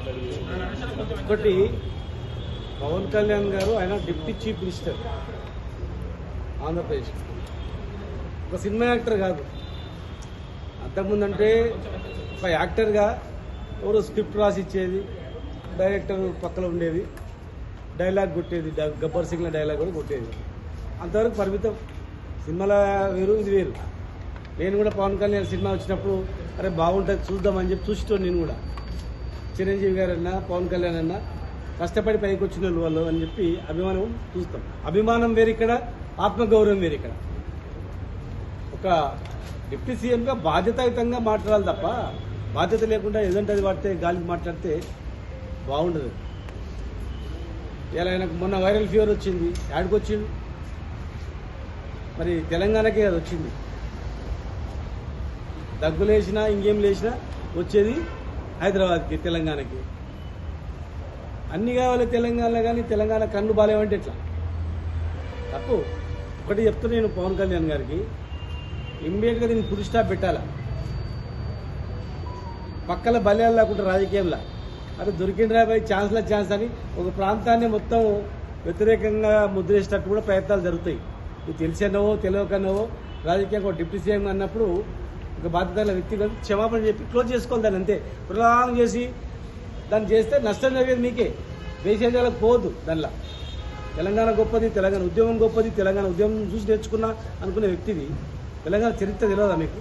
ఒకటి పవన్ కళ్యాణ్ గారు ఆయన డిప్యూటీ చీఫ్ మినిస్టర్ ఆంధ్రప్రదేశ్, ఒక సినిమా యాక్టర్ కాదు. అంతకుముందంటే ఒక యాక్టర్గా ఎవరో స్క్రిప్ట్ రాసి ఇచ్చేది, డైరెక్టర్ పక్కన ఉండేది, డైలాగ్ కొట్టేది, గబ్బర్ సింగ్ల డైలాగ్ కూడా కొట్టేది. అంతవరకు పరిమితం. సినిమాల వేరు, ఇది వేరు. నేను కూడా పవన్ కళ్యాణ్ సినిమా వచ్చినప్పుడు అరే బాగుంటుంది చూద్దామని చెప్పి చూసితో నేను కూడా చిరంజీవి గారు అన్నా పవన్ కళ్యాణ్ అన్నా కష్టపడి పైకి వచ్చిన వాళ్ళు అని చెప్పి అభిమానం చూస్తాం. అభిమానం వేరు ఇక్కడ, ఆత్మగౌరవం వేరు ఇక్కడ. ఒక డిప్యూటీ సీఎంగా బాధ్యతాయుతంగా మాట్లాడాలి తప్ప బాధ్యత లేకుండా ఏదంటే అది పడితే గాలికి మాట్లాడితే బాగుండదు. ఇలా ఆయనకు మొన్న వైరల్ ఫీవర్ వచ్చింది, యాడికి వచ్చింది? మరి తెలంగాణకే అది వచ్చింది. దగ్గు లేచినా ఇంకేం లేచినా వచ్చేది హైదరాబాద్కి, తెలంగాణకి. అన్నీ కావాలి తెలంగాణలో, కానీ తెలంగాణ కన్ను బాలేవంటే ఎట్లా? తప్పు. ఒకటి చెప్తున్నా నేను పవన్ కళ్యాణ్ గారికి, ఇమ్మీడియట్గా దీన్ని ఫుల్ స్టాప్ పెట్టాలా. పక్కల బల్యాలు లేకుండా రాజకీయంలో అరే దొరికిన రాబోయే ఛాన్స్ అని ఒక ప్రాంతాన్ని మొత్తం వ్యతిరేకంగా ముద్రేసేటట్టు కూడా ప్రయత్నాలు జరుగుతాయి. ఇది తెలిసినవో తెలియకనవో రాజకీయంగా ఒక డిప్యూటీ సీఎం అన్నప్పుడు ఒక బాధ్యత వ్యక్తి క్షమాపణ చెప్పి క్లోజ్ చేసుకోవాలి దాన్ని. అంతే ప్రొలాంగ్ చేసి దాన్ని చేస్తే నష్టం జరిగేది మీకే, దేశాలకు పోవద్దు. దానిలో తెలంగాణ గొప్పది, తెలంగాణ ఉద్యమం గొప్పది, తెలంగాణ ఉద్యమం చూసి నేర్చుకున్నా అనుకునే వ్యక్తిది తెలంగాణ చరిత్ర తెలియదా మీకు?